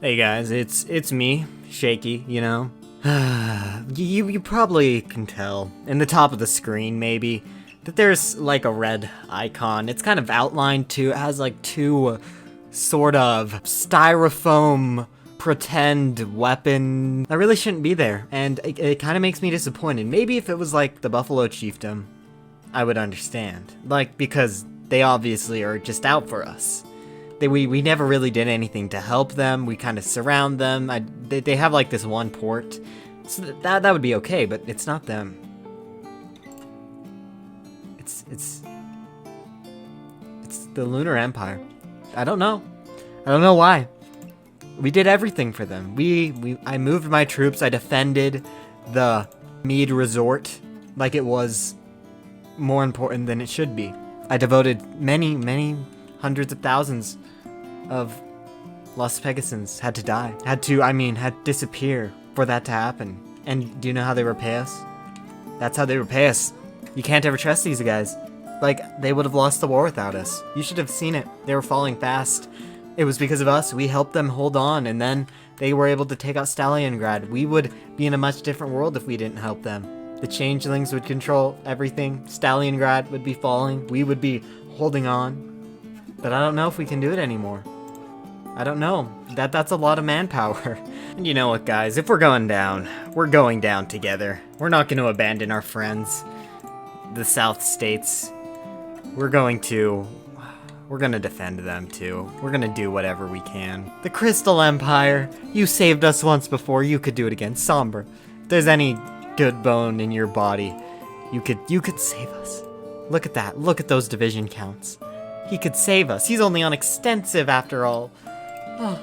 Hey guys, it's me, Shaky, you know? you probably can tell, in the top of the screen maybe, that there's like a red icon. It's kind of outlined too, it has like two sort of styrofoam pretend weapon that really shouldn't be there, and it kind of makes me disappointed. Maybe if it was like the Buffalo Chiefdom, I would understand. Like, because they obviously are just out for us. We never really did anything to help them. We kind of surround them. They have like this one port, so that would be okay. But it's not them. It's the Lunar Empire. I don't know why. We did everything for them. I moved my troops. I defended the Mead Resort like it was more important than it should be. I devoted many hundreds of thousands of Las Pegasons had to die. Had to disappear for that to happen. And do you know how they repay us? That's how they repay us. You can't ever trust these guys. Like, they would have lost the war without us. You should have seen it. They were falling fast. It was because of us. We helped them hold on, and then they were able to take out Stalingrad. We would be in a much different world if we didn't help them. The changelings would control everything. Stalingrad would be falling. We would be holding on. But I don't know if we can do it anymore. I don't know. That's a lot of manpower. And you know what, guys? If we're going down together. We're not going to abandon our friends. The South States. We're going to defend them, too. We're going to do whatever we can. The Crystal Empire. You saved us once before. You could do it again. Sombra. If there's any good bone in your body, you could save us. Look at that. Look at those division counts. He could save us. He's only on extensive after all. Oh,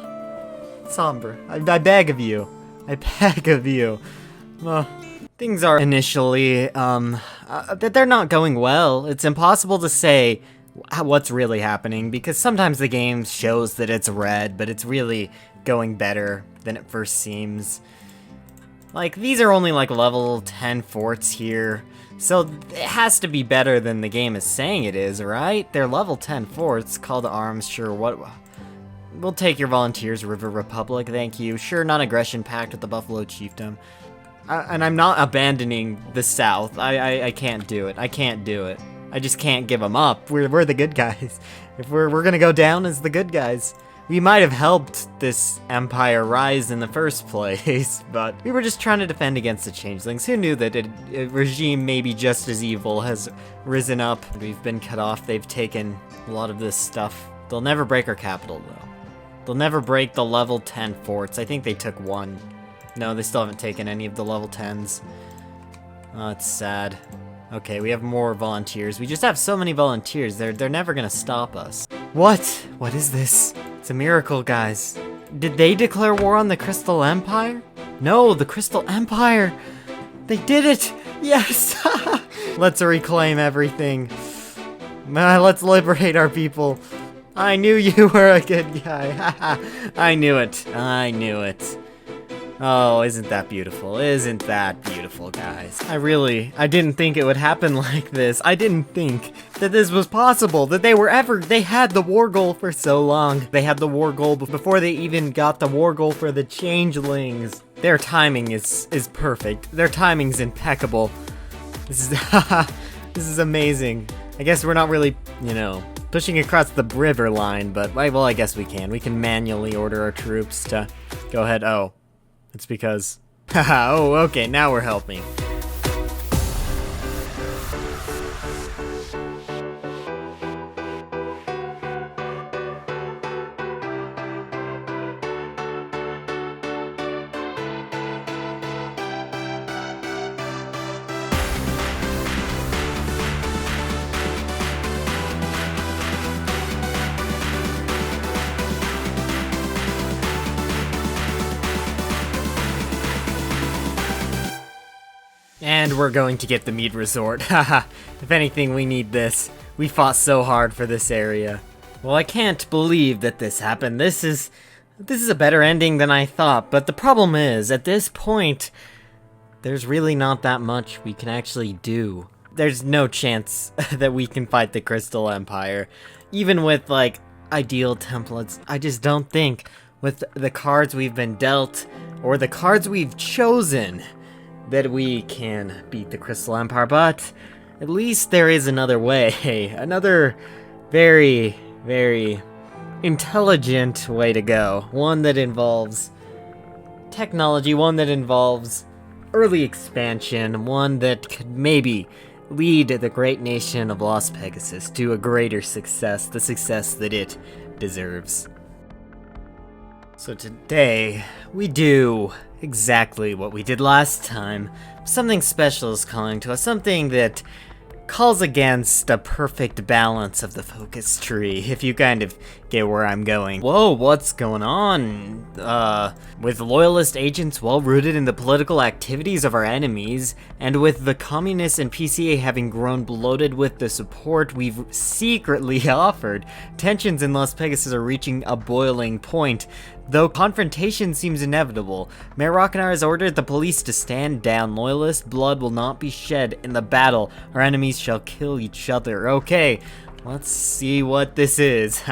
Sombra, I beg of you. I beg of you. Things are initially, that they're not going well. It's impossible to say what's really happening, because sometimes the game shows that it's red, but it's really going better than it first seems. Like, these are only like level 10 forts here, so it has to be better than the game is saying it is, right? They're level 10 forts, call to arms, sure, what... We'll take your volunteers, River Republic, thank you. Sure, non-aggression pact with the Buffalo Chiefdom. And I'm not abandoning the South. I can't do it. I can't do it. I just can't give them up. We're the good guys. If we're gonna go down as the good guys. We might have helped this empire rise in the first place, but we were just trying to defend against the changelings. Who knew that a regime maybe just as evil has risen up? We've been cut off. They've taken a lot of this stuff. They'll never break our capital, though. They'll never break the level 10 forts. I think they took one. No, they still haven't taken any of the level 10s. Oh, it's sad. Okay, we have more volunteers. We just have so many volunteers. They're never gonna stop us. What? What is this? It's a miracle, guys. Did they declare war on the Crystal Empire? No, the Crystal Empire! They did it! Yes! Let's reclaim everything. Let's liberate our people. I knew you were a good guy. I knew it. I knew it. Oh, isn't that beautiful? Isn't that beautiful, guys? I didn't think it would happen like this. I didn't think that this was possible, that they had the war goal for so long. They had the war goal before they even got the war goal for the changelings. Their timing is perfect. Their timing's impeccable. This is amazing. I guess we're not really, pushing across the river line, but, well, I guess we can. We can manually order our troops to go ahead. Oh, it's because... Haha, oh, okay, now we're helping. And we're going to get the Mead Resort. Haha, if anything, we need this. We fought so hard for this area. Well, I can't believe that this happened. This is a better ending than I thought, but the problem is, at this point, there's really not that much we can actually do. There's no chance that we can fight the Crystal Empire. Even with, like, ideal templates, I just don't think with the cards we've been dealt, or the cards we've chosen, that we can beat the Crystal Empire, but at least there is another way, another very, very intelligent way to go. One that involves technology, one that involves early expansion, one that could maybe lead the great nation of Las Pegasus to a greater success, the success that it deserves. So today, we do exactly what we did last time. Something special is calling to us, something that calls against a perfect balance of the focus tree, if you kind of get where I'm going. Whoa, what's going on? With loyalist agents well rooted in the political activities of our enemies, and with the communists and PCA having grown bloated with the support we've secretly offered, tensions in Las Pegasus are reaching a boiling point. Though confrontation seems inevitable, Mayor Rockenar has ordered the police to stand down. Loyalist blood will not be shed in the battle. Our enemies shall kill each other. Okay, let's see what this is.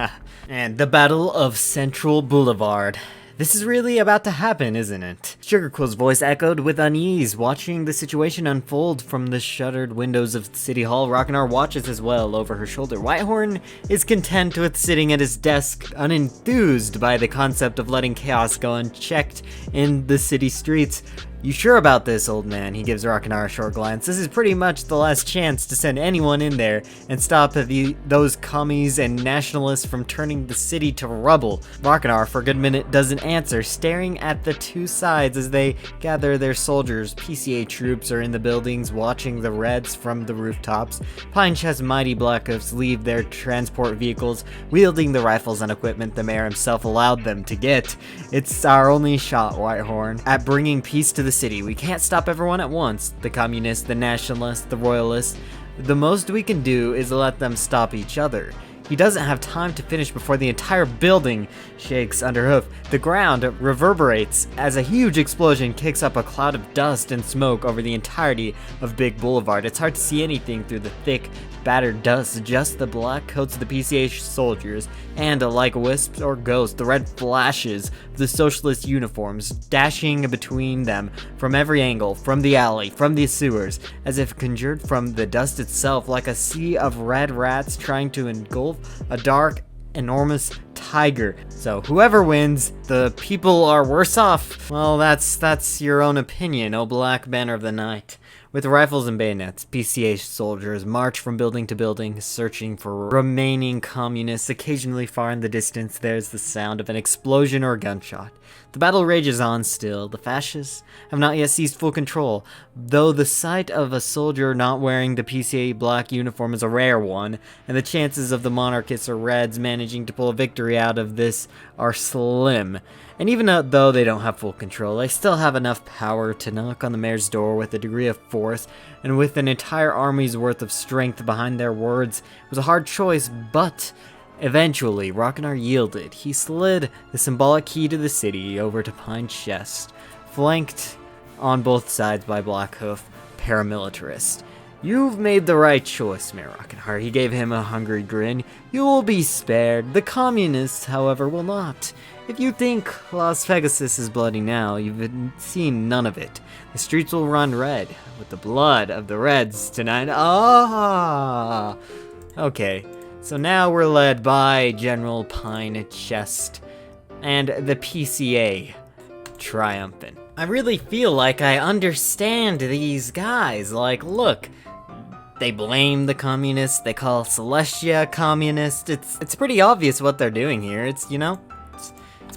And the Battle of Central Boulevard. This is really about to happen, isn't it? Sugarquill's voice echoed with unease, watching the situation unfold from the shuttered windows of City Hall. Rockenar watches as well over her shoulder. Whitehorn is content with sitting at his desk, unenthused by the concept of letting chaos go unchecked in the city streets. You sure about this, old man? He gives Rockenar a short glance. This is pretty much the last chance to send anyone in there and stop those commies and nationalists from turning the city to rubble. Rockenar, for a good minute, doesn't answer, staring at the two sides as they gather their soldiers. PCA troops are in the buildings, watching the Reds from the rooftops. Pine Chest mighty Black Hoofs leave their transport vehicles, wielding the rifles and equipment the mayor himself allowed them to get. It's our only shot, Whitehorn, at bringing peace to the city. We can't stop everyone at once. The communists, the nationalists, the royalists. The most we can do is let them stop each other. He doesn't have time to finish before the entire building shakes underhoof. The ground reverberates as a huge explosion kicks up a cloud of dust and smoke over the entirety of Big Boulevard. It's hard to see anything through the thick, battered dust, just the black coats of the PCA soldiers, and like wisps or ghosts, the red flashes of the socialist uniforms dashing between them from every angle, from the alley, from the sewers, as if conjured from the dust itself, like a sea of red rats trying to engulf a dark, enormous tiger. So whoever wins, the people are worse off. Well, that's your own opinion, oh Black Banner of the Night. With rifles and bayonets, PCA soldiers march from building to building, searching for remaining communists. Occasionally far in the distance, there's the sound of an explosion or a gunshot. The battle rages on still. The fascists have not yet seized full control, though the sight of a soldier not wearing the PCA black uniform is a rare one, and the chances of the monarchists or Reds managing to pull a victory out of this are slim. And even though they don't have full control, they still have enough power to knock on the mayor's door with a degree of force, and with an entire army's worth of strength behind their words. It was a hard choice, but eventually Rockenar yielded. He slid the symbolic key to the city over to Pine Chest, flanked on both sides by Blackhoof paramilitarists. You've made the right choice, Mayor Rockenar. He gave him a hungry grin. You will be spared. The communists, however, will not. If you think Las Pegasus is bloody now, you've seen none of it. The streets will run red with the blood of the Reds tonight. Ah! Okay, so now we're led by General Pine Chest and the PCA triumphant. I really feel like I understand these guys. Like, look, they blame the communists, they call Celestia communist. It's pretty obvious what they're doing here. It's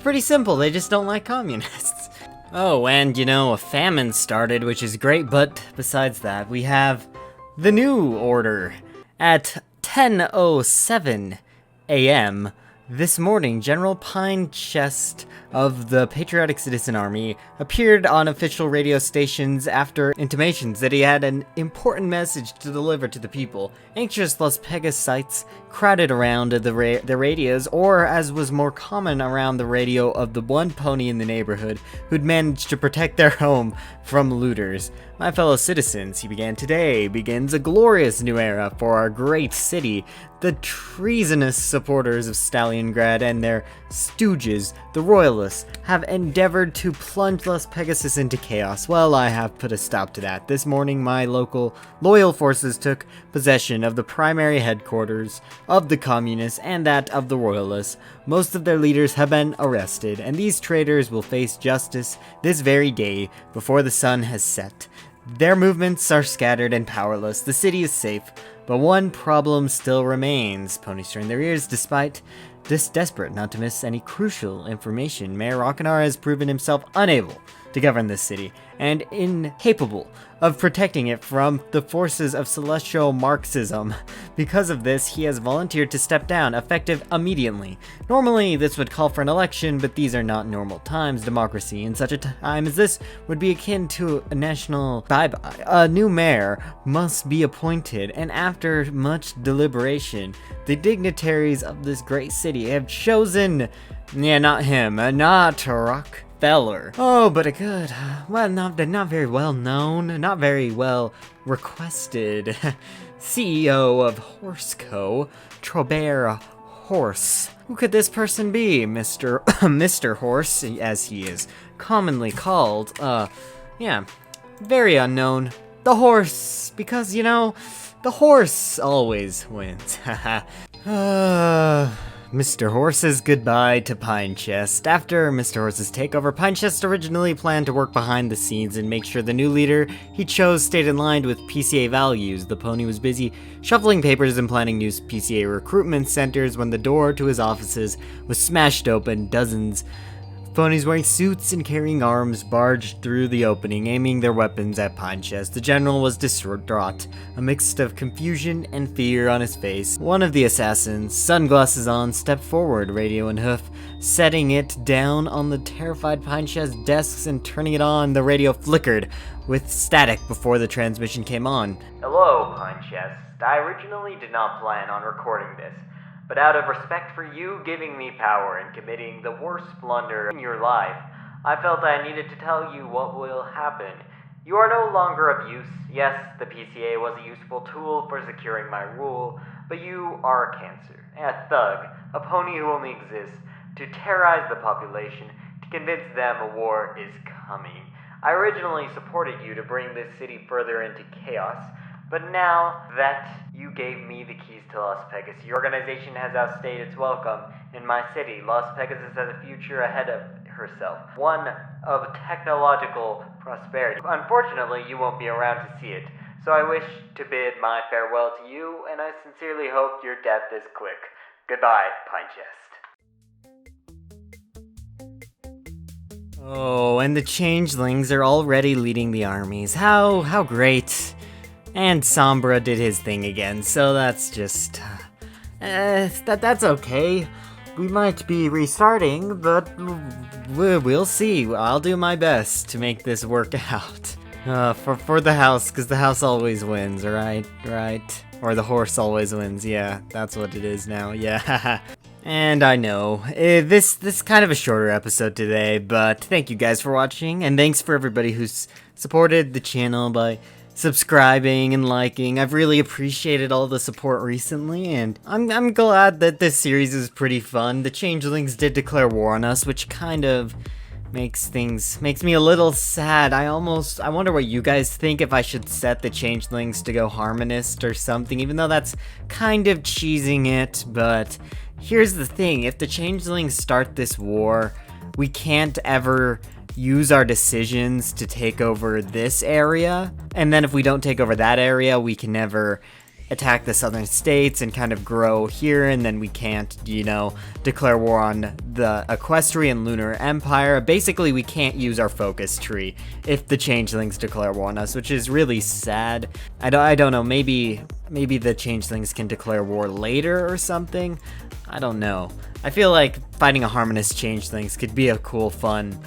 pretty simple, they just don't like communists. Oh, and a famine started, which is great, but besides that, we have the new order. At 10:07 a.m. this morning, General Pine Chest of the Patriotic Citizen Army appeared on official radio stations after intimations that he had an important message to deliver to the people. Anxious Las Pegasites crowded around the radios, or as was more common, around the radio of the one pony in the neighborhood who'd managed to protect their home from looters. My fellow citizens, he began, today begins a glorious new era for our great city. The treasonous supporters of Stalingrad and their stooges, the Royalists, have endeavored to plunge Las Pegasus into chaos. Well, I have put a stop to that. This morning, my local loyal forces took possession of the primary headquarters of the Communists and that of the Royalists. Most of their leaders have been arrested, and these traitors will face justice this very day before the sun has set. Their movements are scattered and powerless. The city is safe. But one problem still remains. Ponies strain their ears despite this desperate not to miss any crucial information. Mayor Rockenar has proven himself unable to govern this city and incapable of protecting it from the forces of celestial Marxism. Because of this, he has volunteered to step down, effective immediately. Normally, this would call for an election, but these are not normal times. Democracy in such a time as this would be akin to a national bye-bye. A new mayor must be appointed, and after much deliberation, the dignitaries of this great city have chosen... not him, not Rockefeller. Oh, but a good, well, not very well known, not very well requested CEO of Horse Co., Trobert Horse. Who could this person be? Mr. Horse, as he is commonly called. Yeah, very unknown. The horse, because, you know, the horse always wins. Mr. Horse's goodbye to Pinechest. After Mr. Horse's takeover, Pinechest originally planned to work behind the scenes and make sure the new leader he chose stayed in line with PCA values. The pony was busy shuffling papers and planning new PCA recruitment centers when the door to his offices was smashed open. Dozens of ponies wearing suits and carrying arms barged through the opening, aiming their weapons at Pinechest. The general was distraught, a mix of confusion and fear on his face. One of the assassins, sunglasses on, stepped forward, radio and hoof, setting it down on the terrified Pinechest desks and turning it on. The radio flickered with static before the transmission came on. Hello, Pinechest. I originally did not plan on recording this, but out of respect for you giving me power and committing the worst blunder in your life, I felt I needed to tell you what will happen. You are no longer of use. Yes, the PCA was a useful tool for securing my rule, but you are a cancer, a thug, a pony who only exists to terrorize the population, to convince them a war is coming. I originally supported you to bring this city further into chaos, but now that you gave me the keys to Las Pegasus, your organization has outstayed its welcome in my city. Las Pegasus has a future ahead of herself, one of technological prosperity. Unfortunately, you won't be around to see it, so I wish to bid my farewell to you, and I sincerely hope your death is quick. Goodbye, Pinechest. Oh, and the changelings are already leading the armies. How great. And Sombra did his thing again, so that's just... that's okay. We might be restarting, but we'll see. I'll do my best to make this work out. For the house, because the house always wins, right? Or the horse always wins, yeah, that's what it is now, yeah. And I know, this kind of a shorter episode today, but thank you guys for watching, and thanks for everybody who's supported the channel by subscribing and liking. I've really appreciated all the support recently, and I'm glad that this series is pretty fun. The changelings did declare war on us, which kind of makes me a little sad. I wonder what you guys think, if I should set the changelings to go harmonist or something, even though that's kind of cheesing it. But here's the thing, if the changelings start this war, we can't ever use our decisions to take over this area, and then if we don't take over that area, we can never attack the southern states and kind of grow here, and then we can't, you know, declare war on the Equestria and Lunar Empire. Basically, we can't use our focus tree if the changelings declare war on us, which is really sad. I don't know, maybe the changelings can declare war later or something? I don't know. I feel like fighting a harmonist changelings could be a cool, fun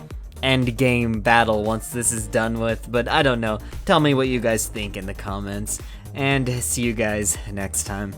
end game battle once this is done with, but I don't know. Tell me what you guys think in the comments, and see you guys next time.